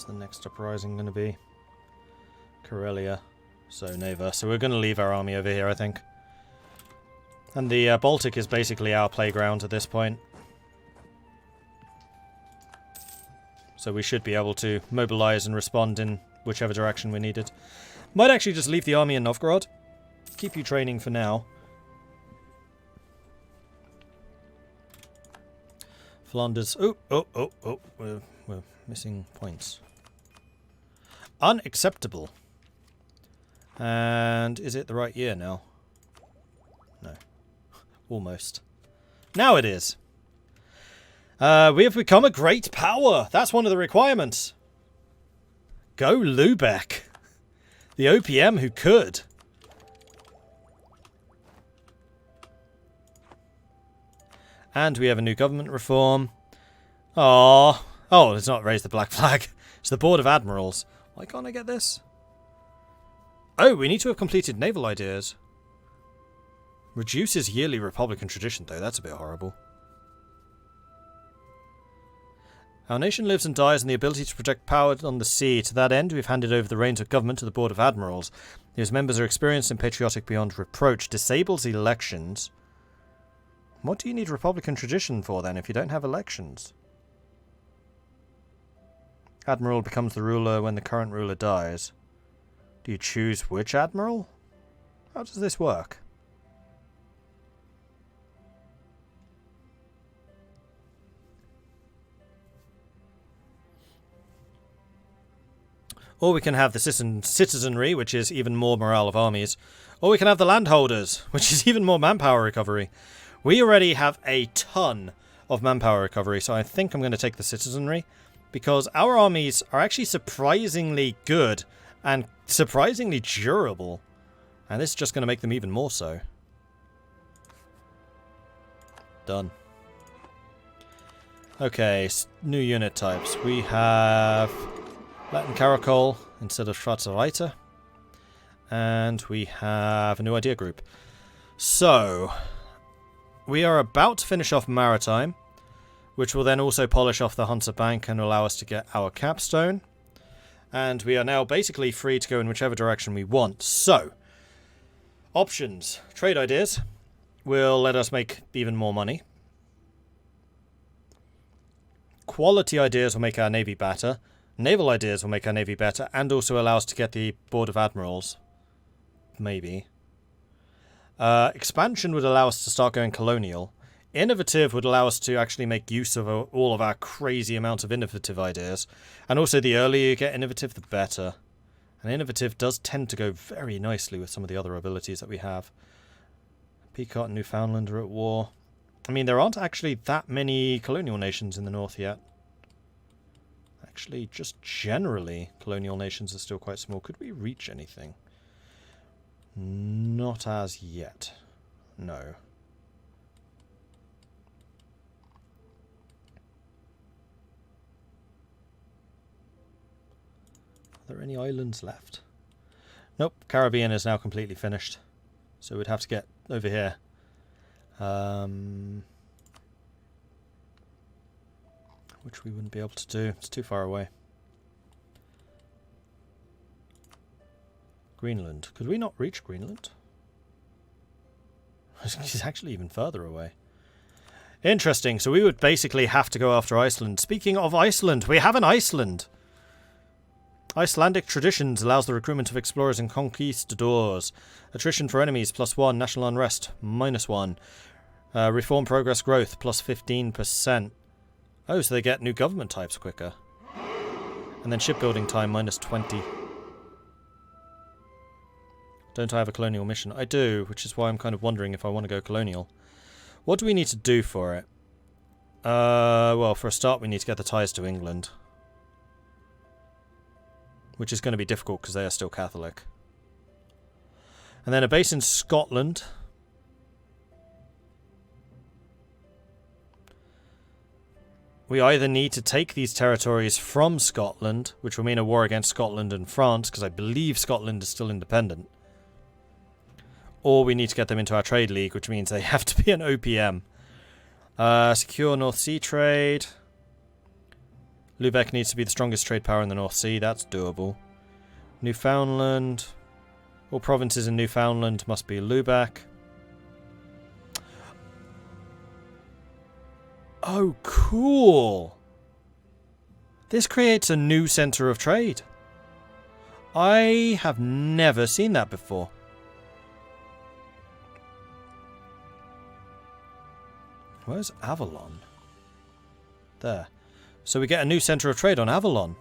Where's the next uprising going to be? Karelia. So, Neva. So we're going to leave our army over here, I think. And the Baltic is basically our playground at this point. So we should be able to mobilize and respond in whichever direction we needed. Might actually just leave the army in Novgorod. Keep you training for now. Flanders. Oh. We're missing points. Unacceptable. And is it the right year now? No. Almost. Now it is. We have become a great power. That's one of the requirements. Go Lubeck. The OPM who could. And we have a new government reform. Aww. Oh, it's not raised the black flag. It's the Board of Admirals. Why can't I get this? Oh, we need to have completed naval ideas. Reduces yearly Republican tradition, though. That's a bit horrible. Our nation lives and dies on the ability to project power on the sea. To that end, we've handed over the reins of government to the Board of Admirals, whose members are experienced and patriotic beyond reproach. Disables elections. What do you need Republican tradition for, then, if you don't have elections? Admiral becomes the ruler when the current ruler dies. Do you choose which admiral? How does this work? Or we can have the citizenry, which is even more morale of armies. Or we can have the landholders, which is even more manpower recovery. We already have a ton of manpower recovery, so I think I'm going to take the citizenry. Because our armies are actually surprisingly good and surprisingly durable. And this is just going to make them even more so. Done. Okay, new unit types. We have Latin Caracol instead of Schwarzreiter. And we have a new idea group. So, we are about to finish off maritime, which will then also polish off the Hansa Bank and allow us to get our capstone. And we are now basically free to go in whichever direction we want. So, options. Trade ideas will let us make even more money. Quality ideas will make our navy better. Naval ideas will make our navy better and also allow us to get the Board of Admirals. Maybe. Expansion would allow us to start going colonial. Innovative would allow us to actually make use of all of our crazy amount of innovative ideas. And also the earlier you get innovative, the better. And innovative does tend to go very nicely with some of the other abilities that we have. Pequot and Newfoundland are at war. I mean, there aren't actually that many colonial nations in the north yet. Actually, just generally, colonial nations are still quite small. Could we reach anything? Not as yet. No. Are there any islands left? Nope, Caribbean is now completely finished. So we'd have to get over here. Which we wouldn't be able to do. It's too far away. Greenland. Could we not reach Greenland? It's actually even further away. Interesting. So we would basically have to go after Iceland. Speaking of Iceland, we have an Iceland. Icelandic traditions allows the recruitment of explorers and conquistadors. Attrition for enemies +1. National unrest -1. Reform progress growth +15%. Oh, so they get new government types quicker. And then shipbuilding time -20. Don't I have a colonial mission? I do, which is why I'm kind of wondering if I want to go colonial. What do we need to do for it? Well, for a start we need to get the ties to England. Which is going to be difficult because they are still Catholic. And then a base in Scotland. We either need to take these territories from Scotland, which will mean a war against Scotland and France, because I believe Scotland is still independent. Or we need to get them into our trade league, which means they have to be an OPM. Secure North Sea trade. Lubeck needs to be the strongest trade power in the North Sea. That's doable. Newfoundland. All provinces in Newfoundland must be Lubeck. Oh, cool. This creates a new centre of trade. I have never seen that before. Where's Avalon? There. So we get a new centre of trade on Avalon.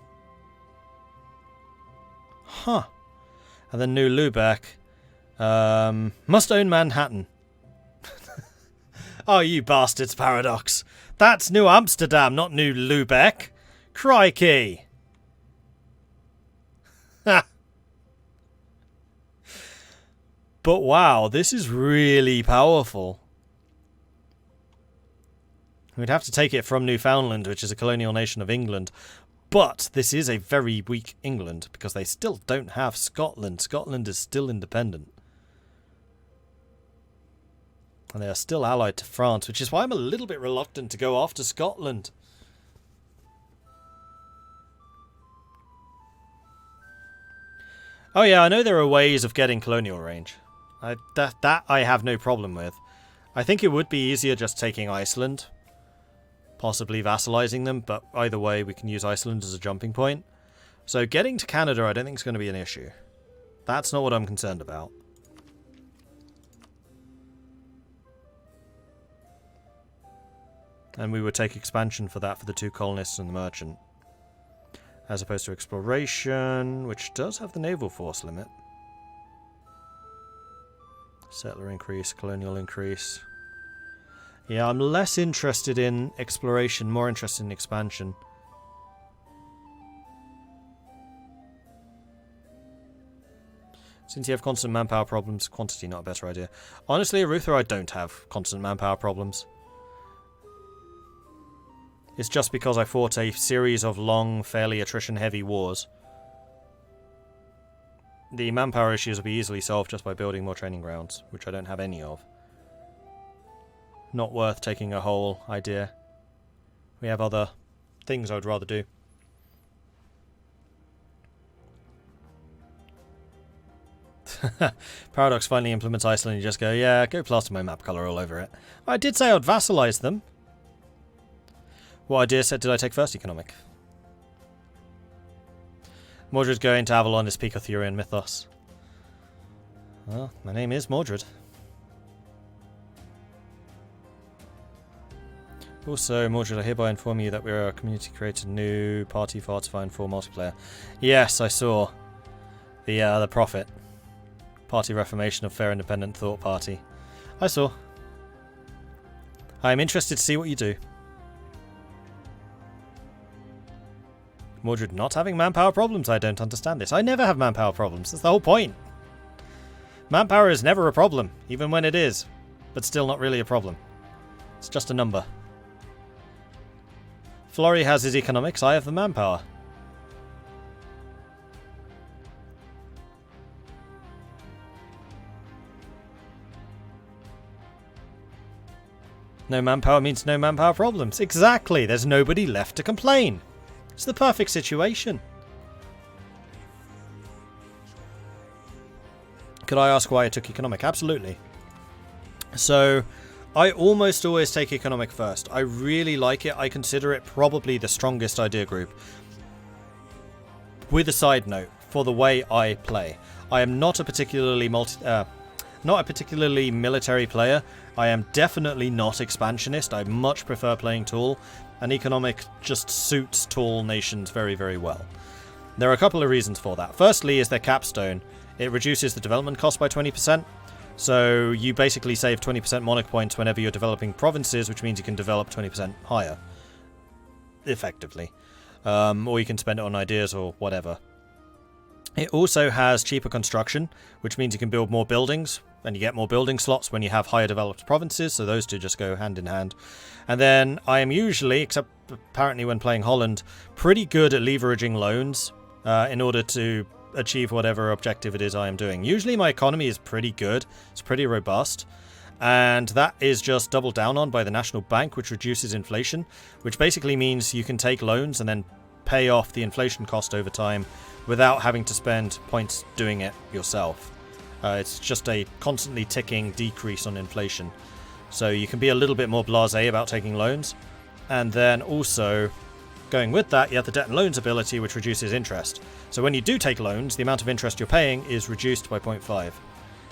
Huh. And then New Lubeck. Must own Manhattan. Oh, you bastards, Paradox. That's New Amsterdam, not New Lubeck. Crikey. But wow, this is really powerful. We'd have to take it from Newfoundland, which is a colonial nation of England. But this is a very weak England, because they still don't have Scotland. Scotland is still independent. And they are still allied to France, which is why I'm a little bit reluctant to go after Scotland. Oh yeah, I know there are ways of getting colonial range. That I have no problem with. I think it would be easier just taking Iceland. Possibly vassalizing them, but either way we can use Iceland as a jumping point. So getting to Canada I don't think is going to be an issue. That's not what I'm concerned about. And we would take expansion for that for the 2 colonists and the merchant. As opposed to exploration, which does have the naval force limit. Settler increase, colonial increase. Yeah, I'm less interested in exploration, more interested in expansion. Since you have constant manpower problems, quantity not a better idea. Honestly, Arutha, I don't have constant manpower problems. It's just because I fought a series of long, fairly attrition-heavy wars. The manpower issues will be easily solved just by building more training grounds, which I don't have any of. Not worth taking a whole idea. We have other things I would rather do. Paradox finally implements Iceland and you just go, yeah, go plaster my map colour all over it. I did say I'd vassalize them. What idea set did I take first? Economic. Mordred going to Avalon is peak Arthurian mythos. Well, my name is Mordred. Also, Mordred, I hereby inform you that we are a community created new party for Artifine 4 multiplayer. Yes, I saw the Prophet. Party Reformation of Fair Independent Thought Party. I saw. I am interested to see what you do. Mordred not having manpower problems? I don't understand this. I never have manpower problems. That's the whole point. Manpower is never a problem, even when it is. But still not really a problem. It's just a number. Florey has his economics, I have the manpower. No manpower means no manpower problems. Exactly, there's nobody left to complain. It's the perfect situation. Could I ask why I took economic? Absolutely. So, I almost always take economic first. I really like it. I consider it probably the strongest idea group. With a side note, for the way I play. I am not a particularly military player. I am definitely not expansionist. I much prefer playing Tool. And economic just suits tall nations very, very well. There are a couple of reasons for that. Firstly is their capstone. It reduces the development cost by 20%. So you basically save 20% monarch points whenever you're developing provinces, which means you can develop 20% higher. Effectively. Or you can spend it on ideas or whatever. It also has cheaper construction, which means you can build more buildings, and you get more building slots when you have higher developed provinces, so those two just go hand in hand. And then I am usually, except apparently when playing Holland, pretty good at leveraging loans in order to achieve whatever objective it is I am doing. Usually my economy is pretty good, it's pretty robust, and that is just doubled down on by the National Bank, which reduces inflation, which basically means you can take loans and then pay off the inflation cost over time without having to spend points doing it yourself. It's just a constantly ticking decrease on inflation. So you can be a little bit more blasé about taking loans. And then also, going with that, you have the debt and loans ability, which reduces interest. So when you do take loans, the amount of interest you're paying is reduced by 0.5.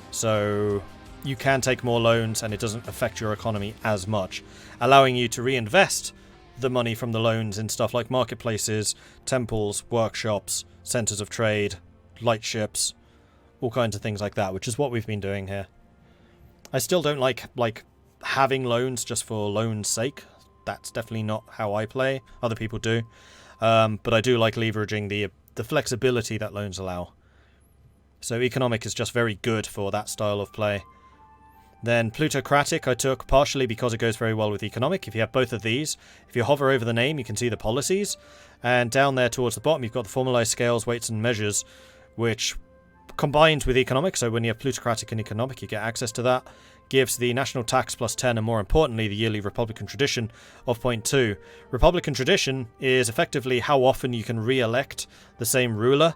So you can take more loans and it doesn't affect your economy as much, allowing you to reinvest the money from the loans in stuff like marketplaces, temples, workshops, centers of trade, lightships, all kinds of things like that, which is what we've been doing here. I still don't like having loans just for loans' sake. That's definitely not how I play. Other people do. But I do like leveraging the flexibility that loans allow. So economic is just very good for that style of play. Then Plutocratic I took partially because it goes very well with economic. If you have both of these, if you hover over the name, you can see the policies. And down there towards the bottom, you've got the formalized scales, weights and measures, which combined with economic, so when you have Plutocratic and economic, you get access to that, gives the national tax plus 10 and more importantly the yearly Republican tradition of 0.2. Republican tradition is effectively how often you can re-elect the same ruler,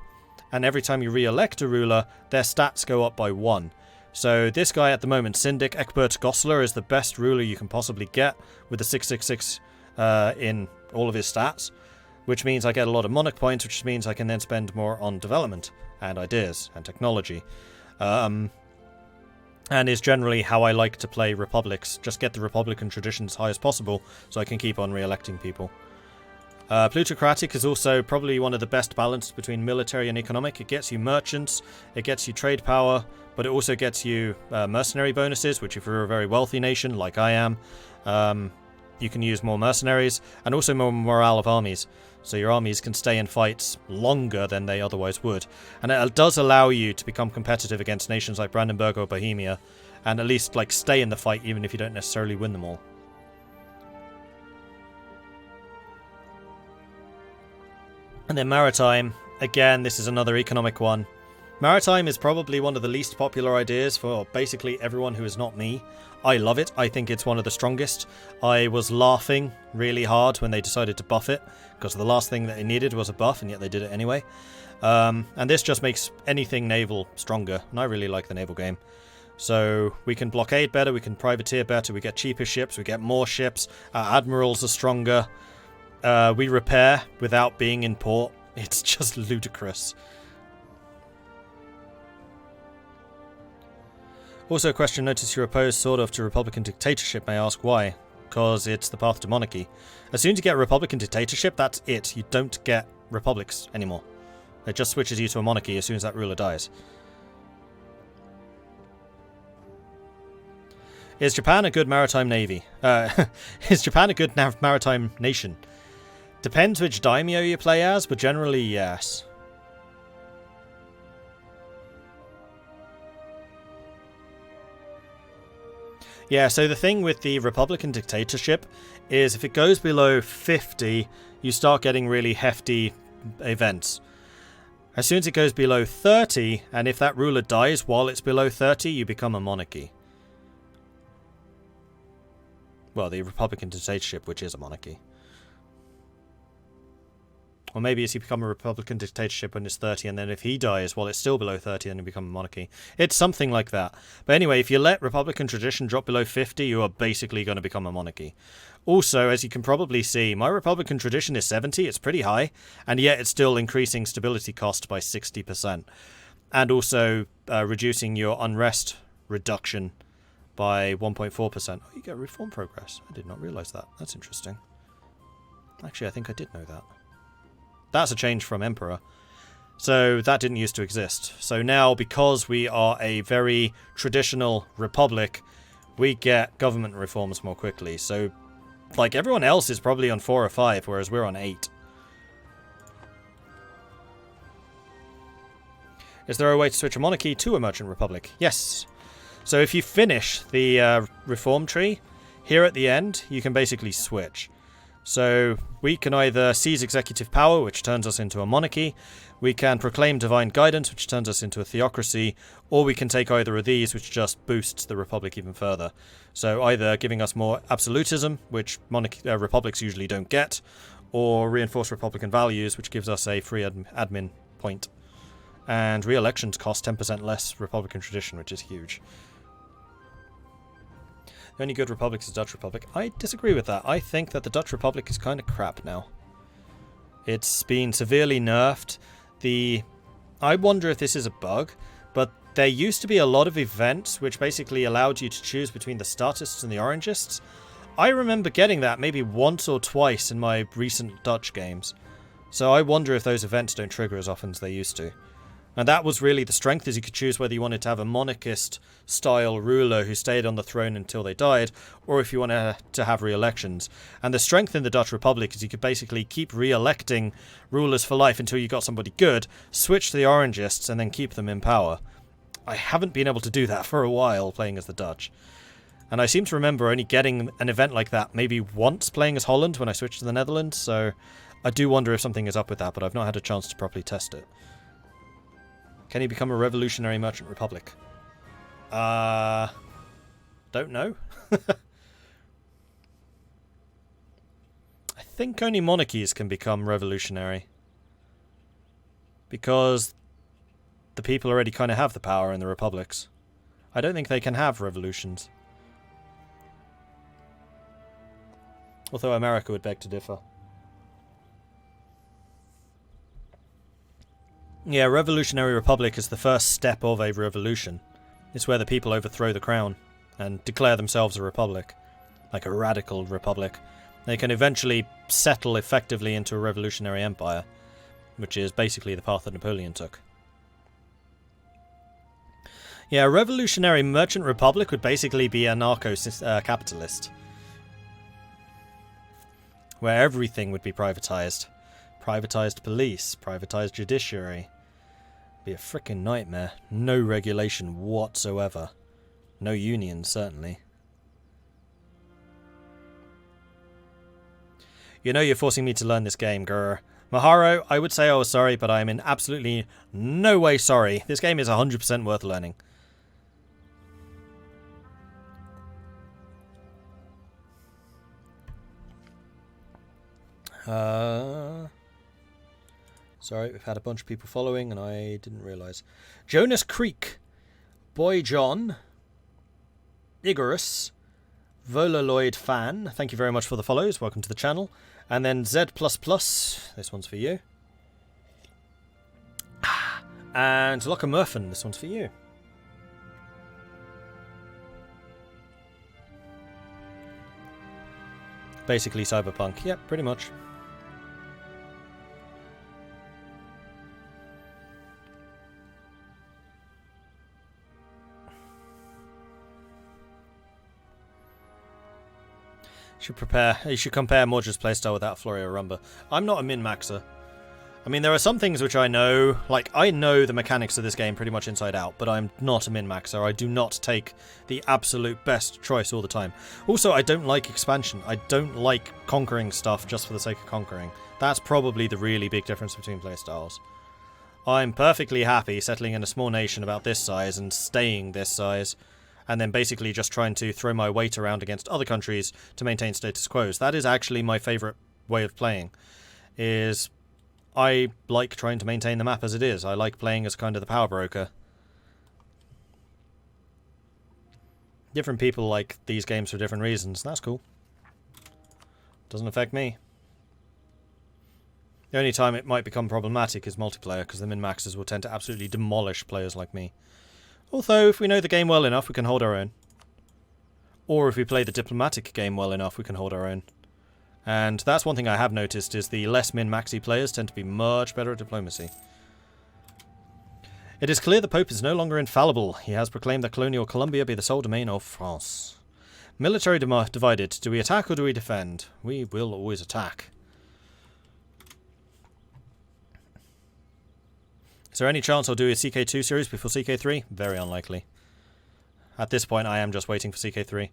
and every time you re-elect a ruler, their stats go up by 1. So this guy at the moment, Syndic Egbert Goslar, is the best ruler you can possibly get with the 666 in all of his stats, which means I get a lot of monarch points, which means I can then spend more on development and ideas and technology. And is generally how I like to play republics. Just get the Republican tradition as high as possible so I can keep on re-electing people. Plutocratic is also probably one of the best balanced between military and economic. It gets you merchants, it gets you trade power, but it also gets you mercenary bonuses, which if you're a very wealthy nation, like I am, you can use more mercenaries, and also more morale of armies. So your armies can stay in fights longer than they otherwise would. And it does allow you to become competitive against nations like Brandenburg or Bohemia, and at least stay in the fight even if you don't necessarily win them all. And then maritime, again, this is another economic one. Maritime is probably one of the least popular ideas for basically everyone who is not me. I love it. I think it's one of the strongest. I was laughing really hard when they decided to buff it, because the last thing that they needed was a buff, and yet they did it anyway. And this just makes anything naval stronger, and I really like the naval game. So we can blockade better, we can privateer better, we get cheaper ships, we get more ships, our admirals are stronger, we repair without being in port. It's just ludicrous. Also a question, notice you're opposed sort of to Republican dictatorship, may I ask why? Because it's the path to monarchy. As soon as you get a Republican dictatorship, that's it. You don't get republics anymore. It just switches you to a monarchy as soon as that ruler dies. Is Japan a good maritime navy? Is Japan a good maritime nation? Depends which daimyo you play as, but generally yes. Yeah, so the thing with the Republican dictatorship is if it goes below 50, you start getting really hefty events. As soon as it goes below 30, and if that ruler dies while it's below 30, you become a monarchy. Well, the Republican dictatorship, which is a monarchy. Or maybe it's you become a Republican dictatorship when it's 30, and then if he dies while it's still below 30, then you become a monarchy. It's something like that. But anyway, if you let Republican tradition drop below 50, you are basically going to become a monarchy. Also, as you can probably see, my Republican tradition is 70, it's pretty high, and yet it's still increasing stability cost by 60%. And also reducing your unrest reduction by 1.4%. Oh, you get reform progress. I did not realise that. That's interesting. Actually, I think I did know that. That's a change from Emperor. So that didn't used to exist. So now, because we are a very traditional republic, we get government reforms more quickly. So, everyone else is probably on 4 or 5, whereas we're on 8. Is there a way to switch a monarchy to a merchant republic? Yes. So if you finish the reform tree, here at the end, you can basically switch. So we can either seize executive power, which turns us into a monarchy, we can proclaim divine guidance, which turns us into a theocracy, or we can take either of these, which just boosts the republic even further. So either giving us more absolutism, which republics usually don't get, or reinforce Republican values, which gives us a free admin point. And re-elections cost 10% less Republican tradition, which is huge. The only good republic is the Dutch Republic. I disagree with that. I think that the Dutch Republic is kind of crap now. It's been severely nerfed. I wonder if this is a bug, but there used to be a lot of events which basically allowed you to choose between the Statists and the Orangists. I remember getting that maybe once or twice in my recent Dutch games. So I wonder if those events don't trigger as often as they used to. And that was really the strength, is you could choose whether you wanted to have a monarchist-style ruler who stayed on the throne until they died, or if you wanted to have re-elections. And the strength in the Dutch Republic is you could basically keep re-electing rulers for life until you got somebody good, switch to the Orangists, and then keep them in power. I haven't been able to do that for a while playing as the Dutch. And I seem to remember only getting an event like that maybe once playing as Holland when I switched to the Netherlands, so I do wonder if something is up with that, but I've not had a chance to properly test it. Can he become a revolutionary merchant republic? Don't know. I think only monarchies can become revolutionary. Because the people already kind of have the power in the republics. I don't think they can have revolutions. Although America would beg to differ. Yeah, Revolutionary Republic is the first step of a revolution. It's where the people overthrow the crown and declare themselves a republic. Like a radical republic. They can eventually settle effectively into a revolutionary empire, which is basically the path that Napoleon took. Yeah, a revolutionary merchant republic would basically be anarcho-capitalist. Where everything would be privatized. Privatized police, privatized judiciary. Be a frickin' nightmare. No regulation whatsoever. No unions, certainly. You know you're forcing me to learn this game, grr. Maharo, I would say I was sorry, but I am in absolutely no way sorry. This game is 100% worth learning. Sorry, we've had a bunch of people following and I didn't realise. Jonas Creek, Boy John, Igorus, Volaloid Fan, thank you very much for the follows, welcome to the channel. And then Z++, this one's for you. And Locker Murphin, this one's for you. Basically Cyberpunk, yep, pretty much. You should compare Mordred's playstyle with that of Florio Rumba. I'm not a min-maxer. I mean, there are some things which I know, like, I know the mechanics of this game pretty much inside out, but I'm not a min-maxer. I do not take the absolute best choice all the time. Also, I don't like expansion. I don't like conquering stuff just for the sake of conquering. That's probably the really big difference between playstyles. I'm perfectly happy settling in a small nation about this size and staying this size, and then basically just trying to throw my weight around against other countries to maintain status quo. That is actually my favourite way of playing, is I like trying to maintain the map as it is. I like playing as kind of the power broker. Different people like these games for different reasons. That's cool. Doesn't affect me. The only time it might become problematic is multiplayer, because the min-maxers will tend to absolutely demolish players like me. Although, if we know the game well enough, we can hold our own. Or if we play the diplomatic game well enough, we can hold our own. And that's one thing I have noticed, is the less min-maxy players tend to be much better at diplomacy. It is clear the Pope is no longer infallible. He has proclaimed that colonial Colombia be the sole domain of France. Military divided. Do we attack or do we defend? We will always attack. Is there any chance I'll do a CK2 series before CK3? Very unlikely. At this point, I am just waiting for CK3.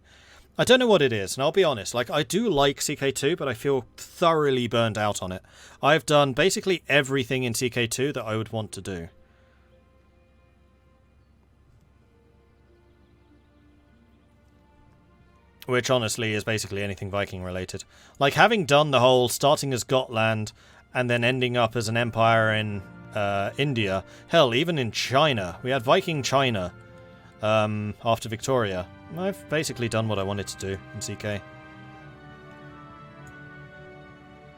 I don't know what it is, and I'll be honest, like, I do like CK2, but I feel thoroughly burned out on it. I've done basically everything in CK2 that I would want to do. which honestly is basically anything Viking related. Like, having done the whole starting as Gotland and then ending up as an empire in India, hell, even in China, we had Viking China after Victoria. I've basically done what I wanted to do in CK.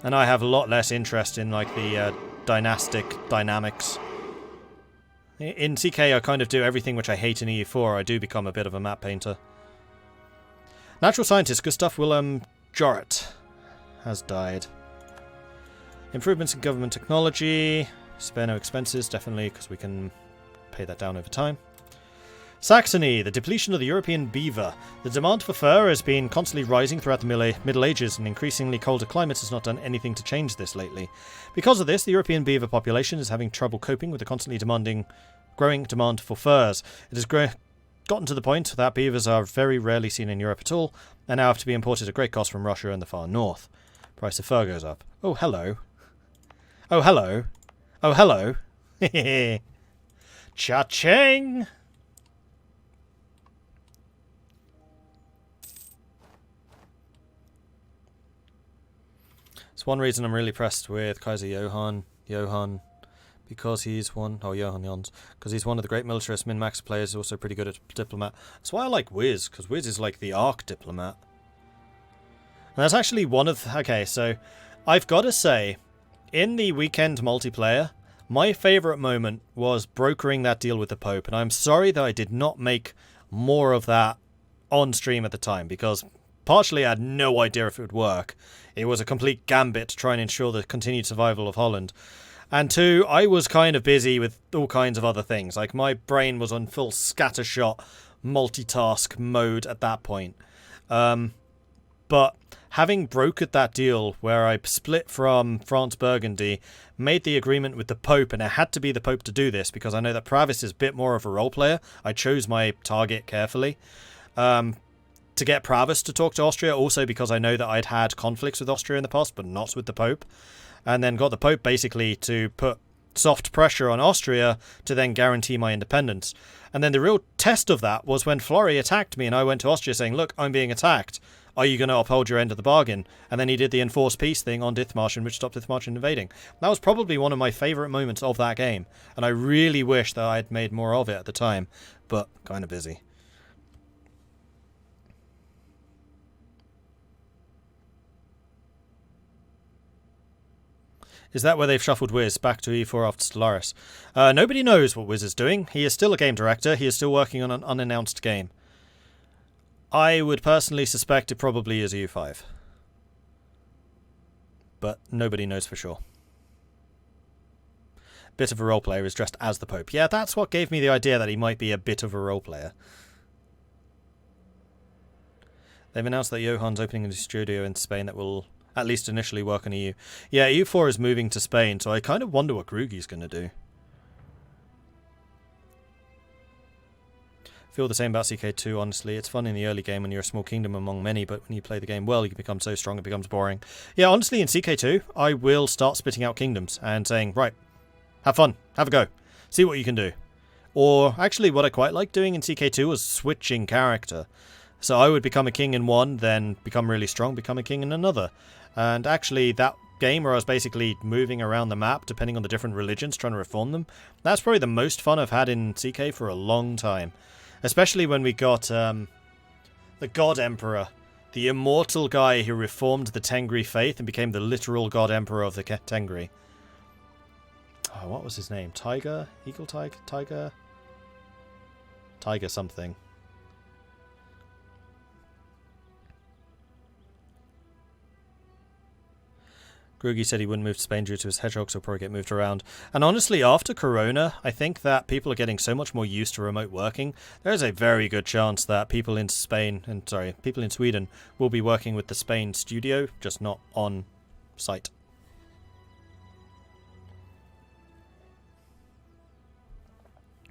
And I have a lot less interest in, like, the dynastic dynamics. In CK, I kind of do everything which I hate in EU4. I do become a bit of a map painter. Natural scientist Gustav Wilhelm Jorrit has died. Improvements in government technology. Spare no expenses, definitely, because we can pay that down over time. Saxony, the depletion of the European beaver. The demand for fur has been constantly rising throughout the Middle Ages, and increasingly colder climates has not done anything to change this lately. Because of this, the European beaver population is having trouble coping with the constantly growing demand for furs. It has gotten to the point that beavers are very rarely seen in Europe at all, and now have to be imported at great cost from Russia and the far north. Price of fur goes up. Oh, hello. Oh, hello. Oh, hello. Cha-ching! It's one reason I'm really impressed with Kaiser Johann, because he's one... Oh, Johann Jons. Because he's one of the great militarist min-max players, also pretty good at diplomat. That's why I like Wiz, because Wiz is like the arc diplomat. And that's actually one of... Okay, so I've got to say, in the weekend multiplayer, my favourite moment was brokering that deal with the Pope, and I'm sorry that I did not make more of that on stream at the time, because partially I had no idea if it would work. It was a complete gambit to try and ensure the continued survival of Holland. And two, I was kind of busy with all kinds of other things. Like, my brain was on full scattershot multitask mode at that point. But having brokered that deal where I split from France Burgundy, made the agreement with the Pope, and it had to be the Pope to do this because I know that Pravis is a bit more of a role player. I chose my target carefully. To get Pravis to talk to Austria, also because I know that I'd had conflicts with Austria in the past, but not with the Pope. And then got the Pope basically to put soft pressure on Austria to then guarantee my independence. And then the real test of that was when Florey attacked me and I went to Austria saying, look, I'm being attacked. Are you going to uphold your end of the bargain? And then he did the enforced peace thing on Dithmarschen, which stopped Dithmarschen invading. That was probably one of my favourite moments of that game. And I really wish that I'd made more of it at the time, but kind of busy. Is that where they've shuffled Wiz back to E4 after Stellaris? Nobody knows what Wiz is doing. He is still a game director. He is still working on an unannounced game. I would personally suspect it probably is EU5. But nobody knows for sure. Bit of a role player is dressed as the Pope. Yeah, that's what gave me the idea that he might be a bit of a role player. They've announced that Johann's opening a new studio in Spain that will at least initially work on EU. Yeah, EU4 is moving to Spain, so I kind of wonder what Grugi's going to do. Feel the same about CK2, honestly. It's fun in the early game when you're a small kingdom among many, but when you play the game well, you become so strong it becomes boring. Yeah, honestly, in CK2, I will start spitting out kingdoms and saying, right, have fun, have a go, see what you can do. Or, actually, what I quite like doing in CK2 was switching character. So I would become a king in one, then become really strong, become a king in another. And actually, that game where I was basically moving around the map, depending on the different religions, trying to reform them, that's probably the most fun I've had in CK for a long time. Especially when we got the God Emperor, the immortal guy who reformed the Tengri faith and became the literal God Emperor of the Tengri. Oh, what was his name? Tiger? Eagle Tiger? Tiger? Tiger something. Grugi said he wouldn't move to Spain due to his hedgehogs, so he'll probably get moved around. And honestly, after Corona, I think that people are getting so much more used to remote working. There's a very good chance that people in Sweden will be working with the Spain studio, just not on site.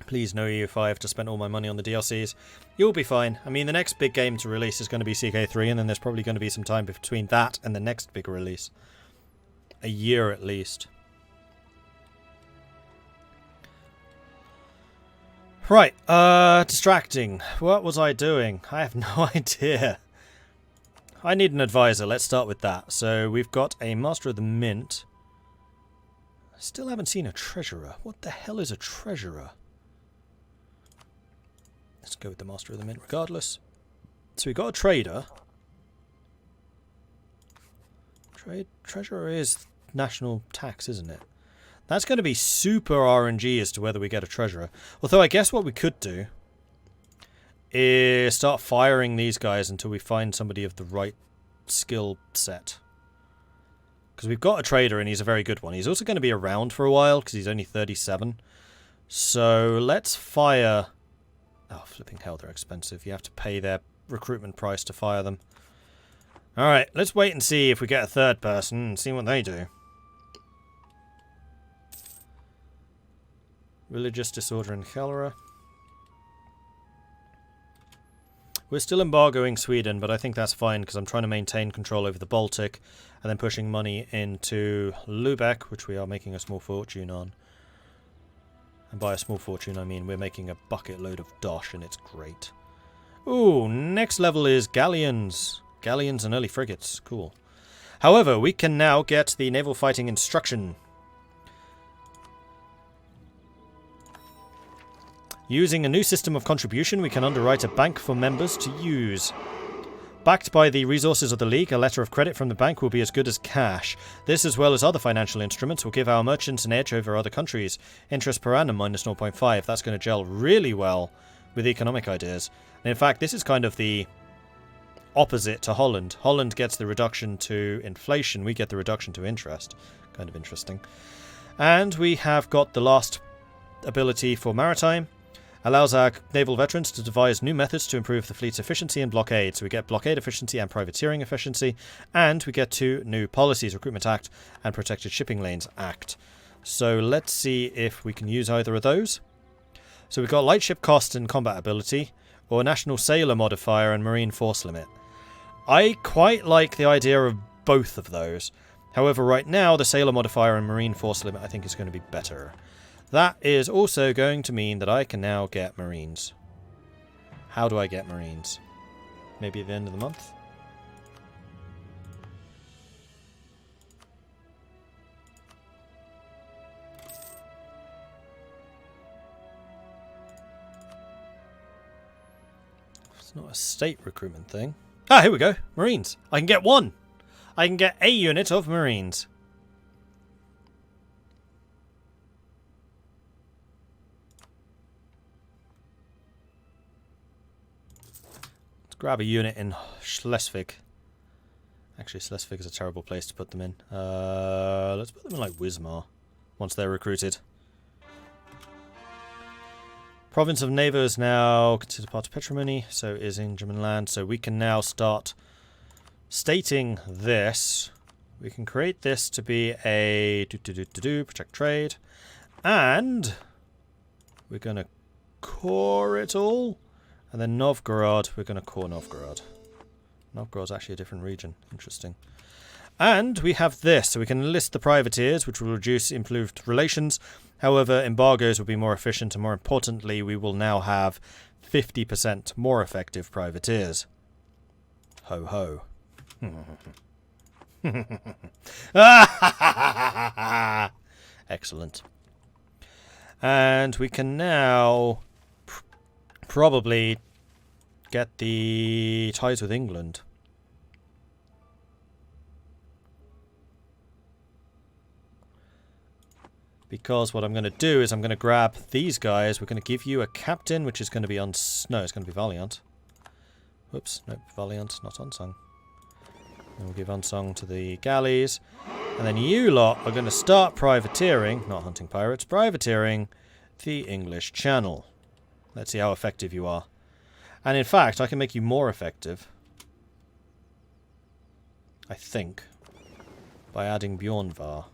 Please no EU5 to spend all my money on the DLCs. You'll be fine. I mean, the next big game to release is going to be CK3, and then there's probably going to be some time between that and the next big release. A year at least. Right, distracting. What was I doing? I have no idea. I need an advisor. Let's start with that. So we've got a Master of the Mint. Still haven't seen a treasurer. What the hell is a treasurer? Let's go with the Master of the Mint regardless. So we've got a trader. Treasurer is national tax, isn't it? That's going to be super RNG as to whether we get a treasurer. Although I guess what we could do is start firing these guys until we find somebody of the right skill set. Because we've got a trader and he's a very good one. He's also going to be around for a while because he's only 37. So let's fire... Oh, flipping hell, they're expensive. You have to pay their recruitment price to fire them. Alright, let's wait and see if we get a third person and see what they do. Religious disorder in cholera. We're still embargoing Sweden, but I think that's fine because I'm trying to maintain control over the Baltic and then pushing money into Lubeck, which we are making a small fortune on. And by a small fortune, I mean we're making a bucket load of dosh, and it's great. Ooh, next level is galleons. Galleons and early frigates. Cool. However, we can now get the naval fighting instruction. Using a new system of contribution, we can underwrite a bank for members to use. Backed by the resources of the League, a letter of credit from the bank will be as good as cash. This, as well as other financial instruments, will give our merchants an edge over other countries. Interest per annum minus 0.5. That's going to gel really well with economic ideas. And in fact, this is kind of the opposite to Holland. Holland gets the reduction to inflation. We get the reduction to interest. Kind of interesting. And we have got the last ability for maritime. Allows our naval veterans to devise new methods to improve the fleet's efficiency in blockade. So we get blockade efficiency and privateering efficiency. And we get 2 new policies, Recruitment Act and Protected Shipping Lanes Act. So let's see if we can use either of those. So we've got light ship cost and combat ability, or national sailor modifier and marine force limit. I quite like the idea of both of those. However, right now, the sailor modifier and marine force limit I think is going to be better. That is also going to mean that I can now get Marines. How do I get Marines? Maybe at the end of the month? It's not a state recruitment thing. Ah, here we go. Marines. I can get 1. I can get a unit of Marines. Grab a unit in Schleswig. Actually, Schleswig is a terrible place to put them in. Let's put them in like Wismar once they're recruited. Province of Neva is now considered part of patrimony, so is in German land. So we can now start stating this. We can create this to be a protect trade, and we're going to core it all. And then Novgorod, we're going to core Novgorod. Novgorod's actually a different region. Interesting. And we have this, so we can enlist the privateers, which will reduce improved relations. However, embargoes will be more efficient, and more importantly, we will now have 50% more effective privateers. Ho ho. Excellent. And we can now probably get the ties with England. Because what I'm going to do is I'm going to grab these guys. We're going to give you a captain, which is going to be on... No, it's going to be Valiant. Whoops, nope, Valiant, not Unsung. And we'll give Unsung to the galleys. And then you lot are going to start privateering, not hunting pirates, privateering the English Channel. Let's see how effective you are. And in fact, I can make you more effective. I think. By adding Bjornvar.